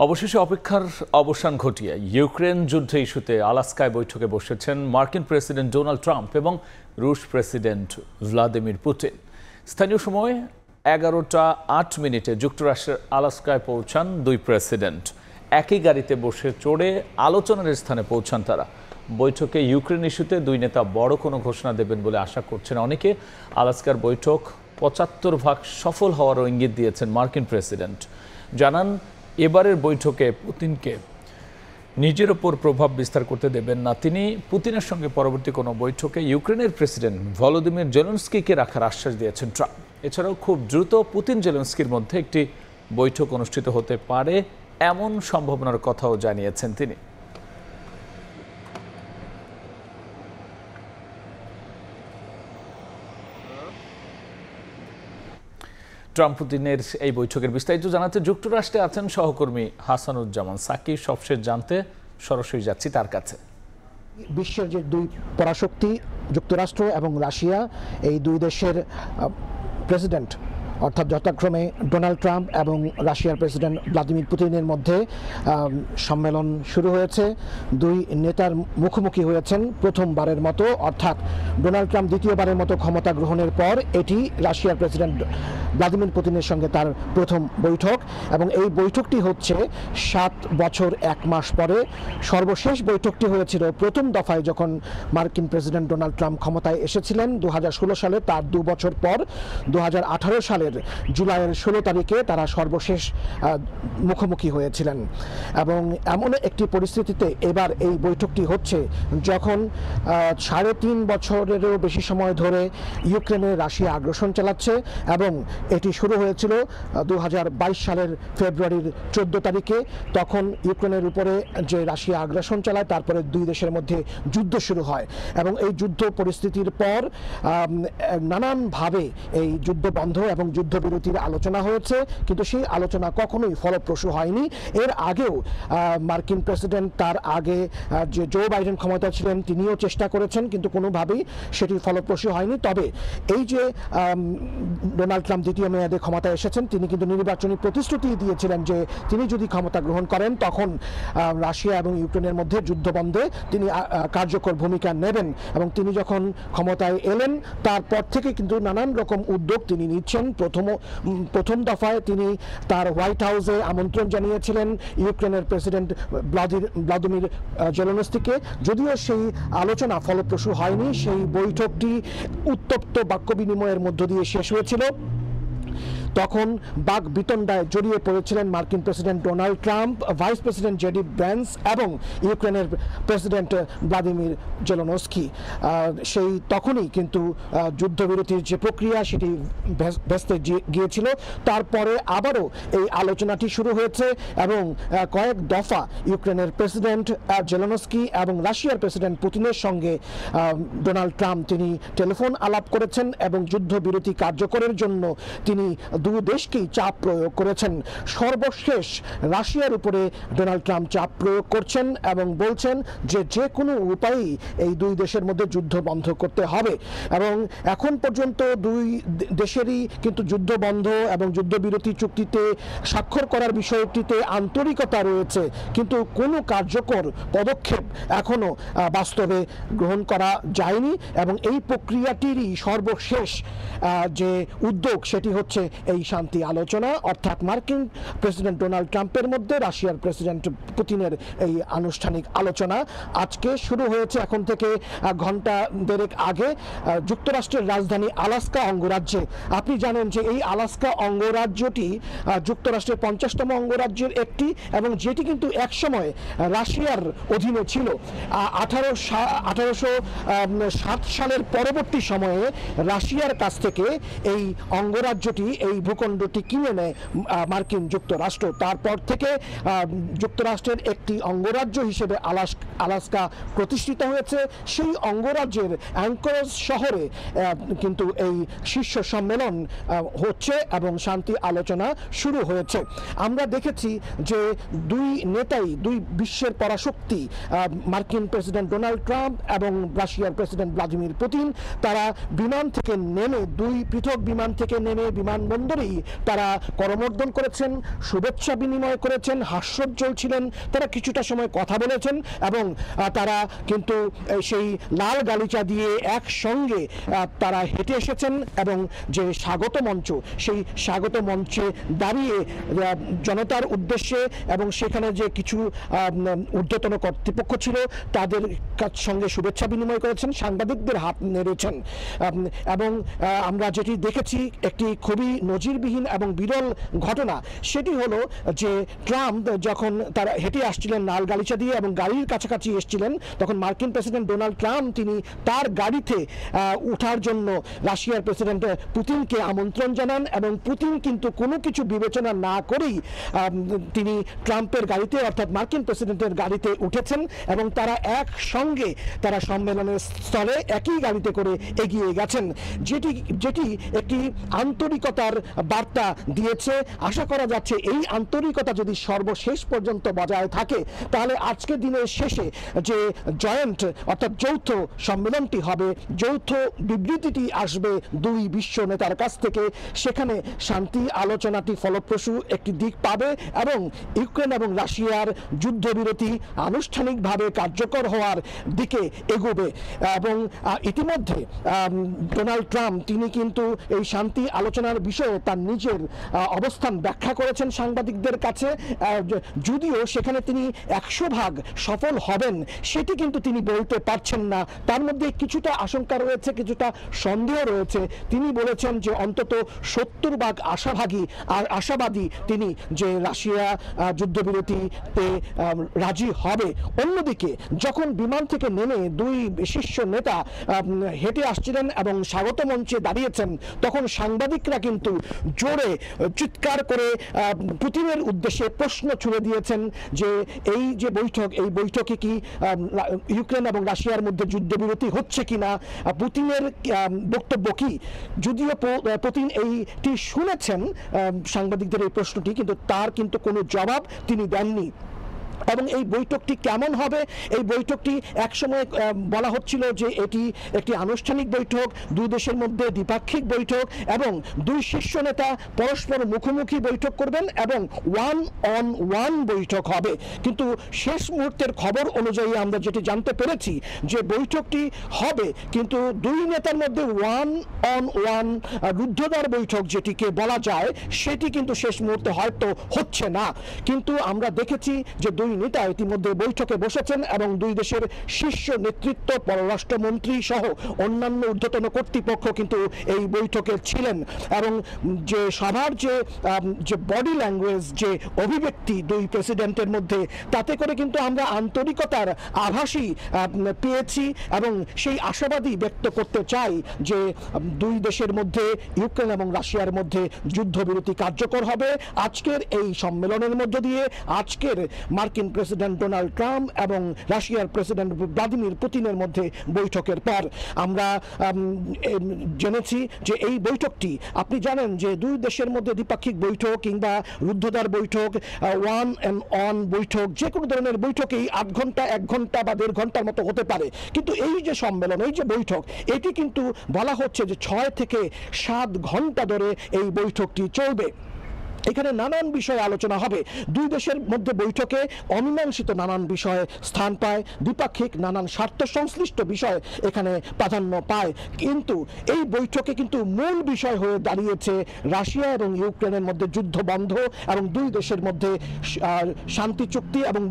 অবশেষে অপেক্ষার অবসান ঘটিয়ে ইউক্রেন যুদ্ধ ইস্যুতে আলাস্কায় বৈঠকে বসেছেন মার্কিন প্রেসিডেন্ট ডোনাল্ড ট্রাম্প এবং রুশ প্রেসিডেন্ট ভ্লাদিমির পুতিন। স্থানীয় সময় 11টা 8 মিনিটে যুক্তরাষ্ট্রের আলাস্কায় পৌঁছান দুই প্রেসিডেন্ট। একই গাড়িতে বসে চড়ে আলোচনার স্থানে পৌঁছান তারা। বৈঠকে ইউক্রেন ইস্যুতে দুই নেতা বড় কোনো ঘোষণা দেবেন বলে আশা করছেন অনেকে। আলাস্কার বৈঠক 75% সফল হওয়ারও ইঙ্গিত দিয়েছেন মার্কিন প্রেসিডেন্ট। জানান, এবারের বৈঠকে পুতিনকে নিজের ওপর প্রভাব বিস্তার করতে দেবেন না তিনি। পুতিনের সঙ্গে পরবর্তী কোনো বৈঠকে ইউক্রেনের প্রেসিডেন্ট ভলোদিমির জেলেনস্কিকে রাখার আশ্বাস দিয়েছেন ট্রাম্প। এছাড়াও খুব দ্রুত পুতিন জেলেনস্কির মধ্যে একটি বৈঠক অনুষ্ঠিত হতে পারে এমন সম্ভাবনার কথাও জানিয়েছেন তিনি। ট্রাম্প পুতিনের এই বৈঠকের বিস্তারিত জানাতে যুক্তরাষ্ট্রে আছেন সহকর্মী হাসানুজ্জামান সাকি। সবশেষ জানতে সরাসরি যাচ্ছি তার কাছে। বিশ্বের যে দুই পরাশক্তি যুক্তরাষ্ট্র এবং রাশিয়া, এই দুই দেশের প্রেসিডেন্ট অর্থাৎ যথাক্রমে ডোনাল্ড ট্রাম্প এবং রাশিয়ার প্রেসিডেন্ট ভ্লাদিমির পুতিনের মধ্যে সম্মেলন শুরু হয়েছে। দুই নেতার মুখোমুখি হয়েছেন প্রথমবারের মতো, অর্থাৎ ডোনাল্ড ট্রাম্প দ্বিতীয়বারের মতো ক্ষমতা গ্রহণের পর এটি রাশিয়ার প্রেসিডেন্ট ভ্লাদিমির পুতিনের সঙ্গে তার প্রথম বৈঠক। এবং এই বৈঠকটি হচ্ছে 7 বছর 1 মাস পরে। সর্বশেষ বৈঠকটি হয়েছিল প্রথম দফায় যখন মার্কিন প্রেসিডেন্ট ডোনাল্ড ট্রাম্প ক্ষমতায় এসেছিলেন 2016 সালে। তার 2 বছর পর 2018 সালে জুলাইয়ের 16 তারিখে তারা সর্বশেষ মুখোমুখি হয়েছিলেন। এবং এমন একটি পরিস্থিতিতে এবার এই বৈঠকটি হচ্ছে যখন 3.5 বছরেরও বেশি সময় ধরে ইউক্রেনে রাশিয়া আগ্রাসন চালাচ্ছে। এবং এটি শুরু হয়েছিল 2022 সালের ফেব্রুয়ারির 14 তারিখে। তখন ইউক্রেনের উপরে যে রাশিয়া আগ্রাসন চালায়, তারপরে দুই দেশের মধ্যে যুদ্ধ শুরু হয়। এবং এই যুদ্ধ পরিস্থিতির পর নানানভাবে এই যুদ্ধ বন্ধ এবং যুদ্ধবিরতির আলোচনা হয়েছে, কিন্তু সেই আলোচনা কখনোই ফলপ্রসূ হয়নি। এর আগেও মার্কিন প্রেসিডেন্ট, তার আগে যে জো বাইডেন ক্ষমতা ছিলেন, তিনিও চেষ্টা করেছেন, কিন্তু কোনোভাবেই সেটি ফলপ্রসূ হয়নি। তবে এই যে ডোনাল্ড ট্রাম্প দ্বিতীয় মেয়াদে ক্ষমতায় এসেছেন, তিনি কিন্তু নির্বাচনী প্রতিশ্রুতি দিয়েছিলেন যে তিনি যদি ক্ষমতা গ্রহণ করেন তখন রাশিয়া এবং ইউক্রেনের মধ্যে যুদ্ধ বন্ধে তিনি কার্যকর ভূমিকা নেবেন। এবং তিনি যখন ক্ষমতায় এলেন তারপর থেকে কিন্তু নানান রকম উদ্যোগ তিনি নিচ্ছেন। প্রথম দফায় তিনি তার হোয়াইট হাউসে আমন্ত্রণ জানিয়েছিলেন ইউক্রেনের প্রেসিডেন্ট ভ্লাদিমির জেলেনস্কিকে। যদিও সেই আলোচনা ফলপ্রসূ হয়নি, সেই বৈঠকটি উত্তপ্ত বাক্য বিনিময়ের মধ্য দিয়ে শেষ হয়েছিল। তখন বাক বিতণ্ডায় জড়িয়ে পড়েছিলেন মার্কিন president Donald Trump, vice president JD Vance এবং ইউক্রেনের প্রেসিডেন্ট ভ্লাদিমির জেলেনস্কি। সেই তখনই কিন্তু যুদ্ধবিরতির যে প্রক্রিয়া সেটি ভেস্তে গিয়েছিল। তারপরে আবারও এই আলোচনাটি শুরু হয়েছে এবং কয়েক দফা ইউক্রেনের প্রেসিডেন্ট জেলেনস্কি এবং রাশিয়ার প্রেসিডেন্ট পুতিনের সঙ্গে ডোনাল্ড ট্রাম্প তিনি টেলিফোন আলাপ করেছেন এবং যুদ্ধবিরতি কার্যকরের জন্য তিনি দুই দেশকেই চাপ প্রয়োগ করেছেন। সর্বশেষ রাশিয়ার উপরে ডোনাল্ড ট্রাম্প চাপ প্রয়োগ করছেন এবং বলছেন যে কোনো উপায়েই এই দুই দেশের মধ্যে যুদ্ধ বন্ধ করতে হবে। এবং এখন পর্যন্ত দুই দেশেরই কিন্তু যুদ্ধ বন্ধ এবং যুদ্ধবিরতি চুক্তিতে স্বাক্ষর করার বিষয়টিতে আন্তরিকতা রয়েছে, কিন্তু কোনো কার্যকর পদক্ষেপ এখনো বাস্তবে গ্রহণ করা যায়নি। এবং এই প্রক্রিয়াটিরই সর্বশেষ যে উদ্যোগ সেটি হচ্ছে এই শান্তি আলোচনা, অর্থাৎ মার্কিন প্রেসিডেন্ট ডোনাল্ড ট্রাম্পের মধ্যে রাশিয়ার প্রেসিডেন্ট পুতিনের এই আনুষ্ঠানিক আলোচনা আজকে শুরু হয়েছে। এখন থেকে ঘন্টা দেড়েক আগে যুক্তরাষ্ট্রের রাজধানী আলাস্কা অঙ্গরাজ্যে। আপনি জানেন যে এই আলাস্কা অঙ্গরাজ্যটি যুক্তরাষ্ট্রের 50তম অঙ্গরাজ্যের একটি, এবং যেটি কিন্তু একসময় রাশিয়ার অধীনে ছিল। 1807 সালের পরবর্তী সময়ে রাশিয়ার কাছ থেকে এই অঙ্গরাজ্যটি, এই ভূখণ্ডটি কিনে নেয় মার্কিন যুক্তরাষ্ট্র। তারপর থেকে যুক্তরাষ্ট্রের একটি অঙ্গরাজ্য হিসেবে আলাস্কা প্রতিষ্ঠিত হয়েছে। সেই অঙ্গরাজ্যের অ্যাঙ্করেজ শহরে কিন্তু এই শীর্ষ সম্মেলন হচ্ছে এবং শান্তি আলোচনা শুরু হয়েছে। আমরা দেখেছি যে দুই নেতাই, দুই বিশ্বের পরাশক্তি মার্কিন প্রেসিডেন্ট ডোনাল্ড ট্রাম্প এবং রাশিয়ার প্রেসিডেন্ট ভ্লাদিমির পুতিন, তারা বিমান থেকে নেমে, দুই পৃথক বিমান থেকে নেমে বিমানবন্দর ধরেই তারা করমর্দন করেছেন, শুভেচ্ছা বিনিময় করেছেন, হাস্যোজ্জ্বল ছিলেন, তারা কিছুটা সময় কথা বলেছেন এবং তারা কিন্তু সেই লাল গালিচা দিয়ে একসঙ্গে তারা হেঁটে এসেছেন এবং যে স্বাগত মঞ্চ, সেই স্বাগত মঞ্চে দাঁড়িয়ে জনতার উদ্দেশ্যে এবং সেখানে যে কিছু ঊর্ধ্বতন কর্তৃপক্ষ ছিল তাদের সঙ্গে শুভেচ্ছা বিনিময় করেছেন, সাংবাদিকদের হাত নেড়েছেন। এবং আমরা যেটি দেখেছি একটি খুবই নজিরবিহীন এবং বিরল ঘটনা, সেটি হলো যে ট্রাম্প যখন তারা হেঁটে আসছিলেন লাল গালিচা দিয়ে এবং গাড়ির কাছাকাছি এসেছিলেন, তখন মার্কিন প্রেসিডেন্ট ডোনাল্ড ট্রাম্প তিনি তার গাড়িতে ওঠার জন্য রাশিয়ার প্রেসিডেন্ট পুতিনকে আমন্ত্রণ জানান এবং পুতিন কিন্তু কোনো কিছু বিবেচনা না করেই তিনি ট্রাম্পের গাড়িতে অর্থাৎ মার্কিন প্রেসিডেন্টের গাড়িতে উঠেছেন এবং তারা একসঙ্গে তারা সম্মেলনের স্থলে একই গাড়িতে করে এগিয়ে গেছেন, যেটি একটি আন্তরিকতার বার্তা দিয়েছে। আশা করা যাচ্ছে এই আন্তরিকতা যদি সর্বশেষ পর্যন্ত বজায় থাকে তাহলে আজকের দিনের শেষে যে জয়েন্ট অর্থাৎ যৌথ সম্মেলনটি হবে, যৌথ বিবৃতিটি আসবে দুই বিশ্ব নেতার কাছ থেকে, সেখানে শান্তি আলোচনাটি ফলপ্রসূ একটি দিক পাবে এবং ইউক্রেন এবং রাশিয়ার যুদ্ধবিরতি আনুষ্ঠানিকভাবে কার্যকর হওয়ার দিকে এগোবে। এবং ইতিমধ্যে ডোনাল্ড ট্রাম্প তিনি কিন্তু এই শান্তি আলোচনার বিষয়ে তার নিজের অবস্থান ব্যাখ্যা করেছেন সাংবাদিকদের কাছে, যদিও সেখানে তিনি 100% সফল হবেন সেটি কিন্তু তিনি বলতে পারছেন না। তার মধ্যে কিছুটা আশঙ্কা রয়েছে, কিছুটা সন্দেহ রয়েছে। তিনি বলেছেন যে অন্তত 70% আশাবাদী তিনি যে রাশিয়া যুদ্ধবিরতিতে রাজি হবে। অন্যদিকে যখন বিমান থেকে নেমে দুই শীর্ষ নেতা হেঁটে আসছিলেন এবং স্বাগত মঞ্চে দাঁড়িয়েছেন, তখন সাংবাদিকরা কিন্তু জোরে চিৎকার করে পুতিনের উদ্দেশ্যে প্রশ্ন ছুড়ে দিয়েছেন যে এই যে বৈঠক, এই বৈঠকে কি ইউক্রেন এবং রাশিয়ার মধ্যে যুদ্ধবিরতি হচ্ছে কিনা, পুতিনের বক্তব্য কি। যদিও পুতিন এইটি শুনেছেন সাংবাদিকদের এই প্রশ্নটি, কিন্তু তার কিন্তু কোনো জবাব তিনি দেননি। এবং এই বৈঠকটি কেমন হবে, এই বৈঠকটি একসময় বলা হচ্ছিল যে এটি একটি আনুষ্ঠানিক বৈঠক, দুই দেশের মধ্যে দ্বিপাক্ষিক বৈঠক এবং দুই শীর্ষ নেতা পরস্পর মুখোমুখি বৈঠক করবেন এবং ওয়ান অন ওয়ান বৈঠক হবে। কিন্তু শেষ মুহূর্তের খবর অনুযায়ী আমরা যেটি জানতে পেরেছি যে বৈঠকটি হবে, কিন্তু দুই নেতার মধ্যে ওয়ান অন ওয়ান রুদ্ধদ্বার বৈঠক যেটিকে বলা যায় সেটি কিন্তু শেষ মুহূর্তে হয়তো হচ্ছে না। কিন্তু আমরা দেখেছি যে দুই নেতা ইতিমধ্যে বৈঠকে বসেছেন এবং দুই দেশের শীর্ষ নেতৃত্ব, পররাষ্ট্রমন্ত্রী সহ অন্যান্য ঊর্ধ্বতন কর্তৃপক্ষ কিন্তু এই বৈঠকে ছিলেন এবং যে সবার যে বডি ল্যাঙ্গুয়েজ, যে অভিব্যক্তি দুই প্রেসিডেন্টের মধ্যে, তাতে করে কিন্তু আমরা আন্তরিকতার আভাসই পেয়েছি এবং সেই আশাবাদী ব্যক্ত করতে চাই যে দুই দেশের মধ্যে, ইউক্রেন এবং রাশিয়ার মধ্যে যুদ্ধবিরতি কার্যকর হবে আজকের এই সম্মেলনের মধ্য দিয়ে। আজকের মার্কিন প্রেসিডেন্ট ডোনাল্ড ট্রাম্প এবং রাশিয়ার প্রেসিডেন্ট ভ্লাদিমির পুতিনের মধ্যে বৈঠকের পর আমরা জেনেছি যে এই বৈঠকটি, আপনি জানেন যে দুই দেশের মধ্যে দ্বিপাক্ষিক বৈঠক কিংবা রুদ্ধদ্বার বৈঠক, ওয়ান অ্যান্ড অন বৈঠক, যে কোনো ধরনের বৈঠকেই 8 ঘন্টা, 1 ঘন্টা বা 1.5 ঘন্টার মতো হতে পারে। কিন্তু এই যে সম্মেলন, এই যে বৈঠক, এটি কিন্তু বলা হচ্ছে যে 6 থেকে 7 ঘন্টা ধরে এই বৈঠকটি চলবে। এখানে নানান বিষয়ে আলোচনা হবে। দুই দেশের মধ্যে বৈঠকে অমীমাংসিত নানান বিষয়ে স্থান পায়, দ্বিপাক্ষিক নানান স্বার্থ সংশ্লিষ্ট বিষয় এখানে প্রাধান্য পায়। কিন্তু এই বৈঠকে কিন্তু মূল বিষয় হয়ে দাঁড়িয়েছে রাশিয়া এবং ইউক্রেনের মধ্যে যুদ্ধ বন্ধ এবং দুই দেশের মধ্যে শান্তি চুক্তি এবং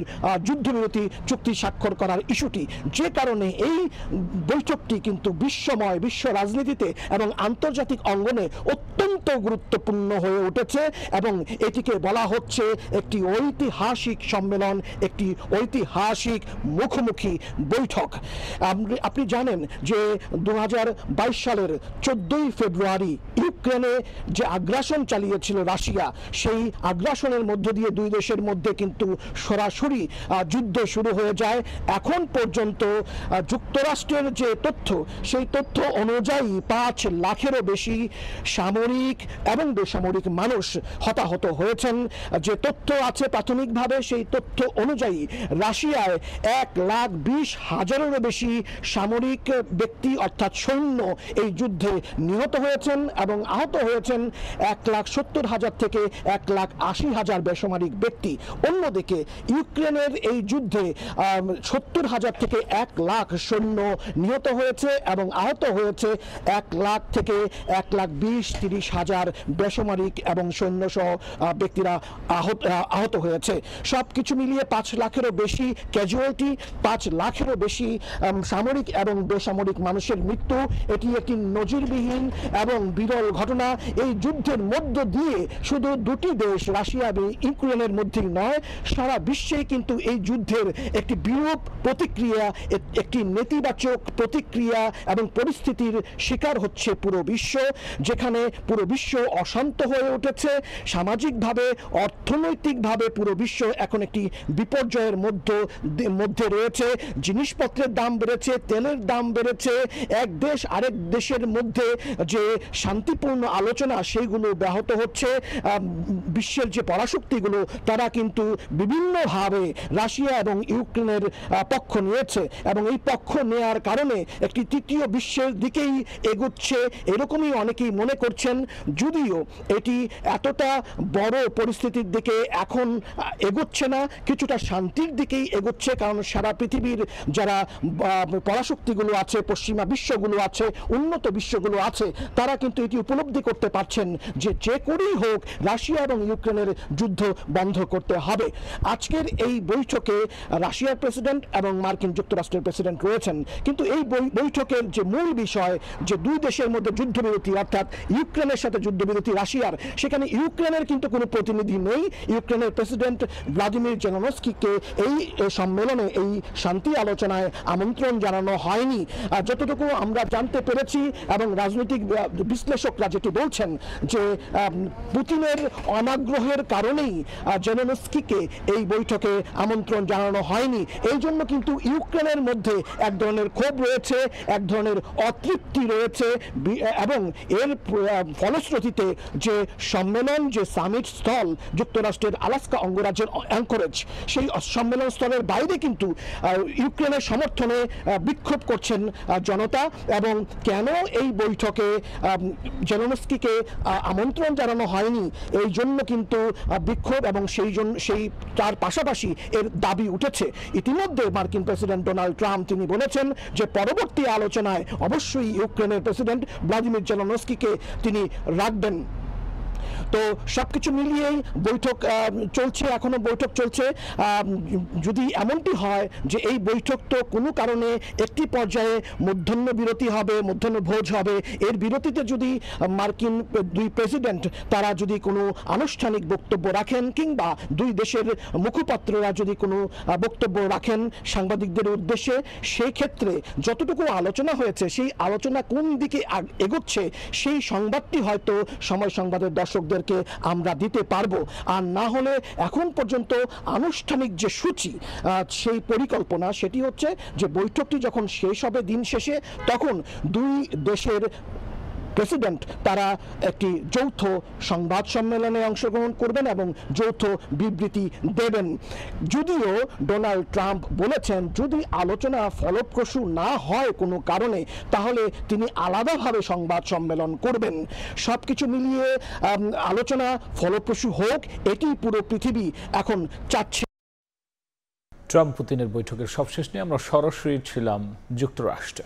যুদ্ধবিরতি চুক্তি স্বাক্ষর করার ইস্যুটি। যে কারণে এই বৈঠকটি কিন্তু বিশ্বময়, বিশ্ব রাজনীতিতে এবং আন্তর্জাতিক অঙ্গনে অত্যন্ত গুরুত্বপূর্ণ হয়ে উঠেছে এবং এটিকে বলা হচ্ছে একটি ঐতিহাসিক সম্মেলন, একটি ঐতিহাসিক মুখোমুখি বৈঠক। আপনি জানেন যে 2022 সালের 14ই ফেব্রুয়ারি ইউক্রেনে যে আগ্রাসন চালিয়েছিল রাশিয়া, সেই আগ্রাসনের মধ্য দিয়ে দুই দেশের মধ্যে কিন্তু সরাসরি যুদ্ধ শুরু হয়ে যায়। এখন পর্যন্ত যুক্তরাষ্ট্রের যে তথ্য, সেই তথ্য অনুযায়ী 5 লাখেরও বেশি সামরিক এবং বেসামরিক মানুষ হতাহত হয়েছেন। যে তথ্য আছে প্রাথমিকভাবে, সেই তথ্য অনুযায়ী রাশিয়ায় 1,20,000-এরও বেশি সামরিক ব্যক্তি অর্থাৎ সৈন্য এই যুদ্ধে নিহত হয়েছেন এবং আহত হয়েছেন 1,70,000 থেকে 1,80,000 বেসামরিক ব্যক্তি। অন্যদিকে ইউক্রেনের এই যুদ্ধে 70,000 থেকে 1,00,000 সৈন্য নিহত হয়েছে এবং আহত হয়েছে 1,00,000 থেকে 1,20,000-30,000 বেসামরিক এবং সৈন্যসহ ব্যক্তিরা আহত হয়েছে। সব কিছু মিলিয়ে 5 লাখেরও বেশি ক্যাজুয়ালিটি, 5 লাখেরও বেশি সামরিক এবং বেসামরিক মানুষের মৃত্যু। এটি একটি নজিরবিহীন এবং বিরল ঘটনা। এই যুদ্ধের মধ্য দিয়ে শুধু দুটি দেশ রাশিয়া এবং ইউক্রেনের মধ্যেই নয়, সারা বিশ্বেই কিন্তু এই যুদ্ধের একটি বিরূপ প্রতিক্রিয়া, একটি নেতিবাচক প্রতিক্রিয়া এবং পরিস্থিতির শিকার হচ্ছে পুরো বিশ্ব, যেখানে পুরো বিশ্ব অশান্ত হয়ে উঠেছে। সামাজিকভাবে, অর্থনৈতিকভাবে পুরো বিশ্ব এখন একটি বিপর্যয়ের মধ্যে রয়েছে। জিনিসপত্রের দাম বেড়েছে, তেলের দাম বেড়েছে। এক দেশ আরেক দেশের মধ্যে যে শান্তিপূর্ণ আলোচনা সেইগুলো ব্যাহত হচ্ছে। বিশ্বের যে পরাশক্তিগুলো তারা কিন্তু বিভিন্নভাবে রাশিয়া এবং ইউক্রেনের পক্ষ নিয়েছে এবং এই পক্ষ নেয়ার কারণে একটি তৃতীয় বিশ্বের দিকেই এগুচ্ছে এরকমই অনেকেই মনে করছেন। যদিও এটি এতটা বড় পরিস্থিতির দিকে এখন এগোচ্ছে না, কিছুটা শান্তির দিকেই এগোচ্ছে, কারণ সারা পৃথিবীর যারা পরাশক্তিগুলো আছে, পশ্চিমা বিশ্বগুলো আছে, উন্নত বিশ্বগুলো আছে, তারা কিন্তু এটি উপলব্ধি করতে পারছেন যে করেই হোক রাশিয়া এবং ইউক্রেনের যুদ্ধ বন্ধ করতে হবে। আজকের এই বৈঠকে রাশিয়ার প্রেসিডেন্ট এবং মার্কিন যুক্তরাষ্ট্রের প্রেসিডেন্ট রয়েছেন, কিন্তু এই বৈঠকের যে মূল বিষয় যে দুই দেশের মধ্যে যুদ্ধবিরতি অর্থাৎ ইউক্রেনের সাথে যুদ্ধবিরতি রাশিয়ার, সেখানে ইউক্রেনের কিন্তু কোনো প্রতিনিধি নেই। ইউক্রেনের প্রেসিডেন্ট ভ্লাদিমির জেলেনস্কিকে এই সম্মেলনে, এই শান্তি আলোচনায় আমন্ত্রণ জানানো হয়নি। যতটুকু আমরা জানতে পেরেছি এবং রাজনৈতিক বিশ্লেষকরা যেটি বলছেন যে পুতিনের অনাগ্রহের কারণেই জেলেনস্কিকে এই বৈঠকে আমন্ত্রণ জানানো হয়নি। এই জন্য কিন্তু ইউক্রেনের মধ্যে এক ধরনের ক্ষোভ রয়েছে, এক ধরনের অতৃপ্তি রয়েছে এবং এর ফলশ্রুতিতে যে সম্মেলন, যে সামিট স্থল যুক্তরাষ্ট্রের আলাস্কা অঙ্গরাজ্যের অ্যাঙ্করেজ, সেই সম্মেলন স্থলের বাইরে কিন্তু ইউক্রেনের সমর্থনে বিক্ষোভ করছেন জনতা। এবং কেন এই বৈঠকে জেলেনস্কিকে আমন্ত্রণ জানানো হয়নি, এই জন্য কিন্তু বিক্ষোভ এবং সেই তার পাশাপাশি এর দাবি উঠেছে। ইতিমধ্যে মার্কিন প্রেসিডেন্ট ডোনাল্ড ট্রাম্প তিনি বলেছেন যে পরবর্তী আলোচনায় অবশ্যই ইউক্রেনের প্রেসিডেন্ট ভ্লাদিমির জেলেনস্কিকে তিনি রাখবেন। তো সবকিছু মিলিয়েই বৈঠক চলছে, এখনো বৈঠক চলছে। যদি এমনটি হয় যে এই বৈঠক তো কোনো কারণে একটি পর্যায়ে মধ্যাহ্ন বিরতি হবে, মধ্যাহ্ন ভোজ হবে, এর বিরতিতে যদি মার্কিন দুই প্রেসিডেন্ট তারা যদি কোনো আনুষ্ঠানিক বক্তব্য রাখেন কিংবা দুই দেশের মুখপাত্ররা যদি কোনো বক্তব্য রাখেন সাংবাদিকদের উদ্দেশ্যে, সেই ক্ষেত্রে যতটুকু আলোচনা হয়েছে সেই আলোচনা কোন দিকে এগোচ্ছে সেই সংবাদটি হয়তো সময় সংবাদের দর্শকদেরকে আমরা দিতে পারবো। আর না হলে এখন পর্যন্ত আনুষ্ঠানিক যে সূচি, সেই পরিকল্পনা, সেটি হচ্ছে যে বৈঠকটি যখন শেষ হবে দিন শেষে, তখন দুই দেশের প্রেসিডেন্ট তারা একটি যৌথ সংবাদ সম্মেলনে অংশগ্রহণ করবেন এবং যৌথ বিবৃতি দেবেন। যদিও ডোনাল্ড ট্রাম্প বলেছেন যদি আলোচনা ফলপ্রসূ না হয় কোনো কারণে, তাহলে তিনি আলাদাভাবে সংবাদ সম্মেলন করবেন। সব কিছু মিলিয়ে আলোচনা ফলপ্রসূ হোক, এটি পুরো পৃথিবী এখন চাচ্ছে। ট্রাম্প পুতিনের বৈঠকের সবশেষ নিয়ে আমরা সরাসরি ছিলাম যুক্তরাষ্ট্রে।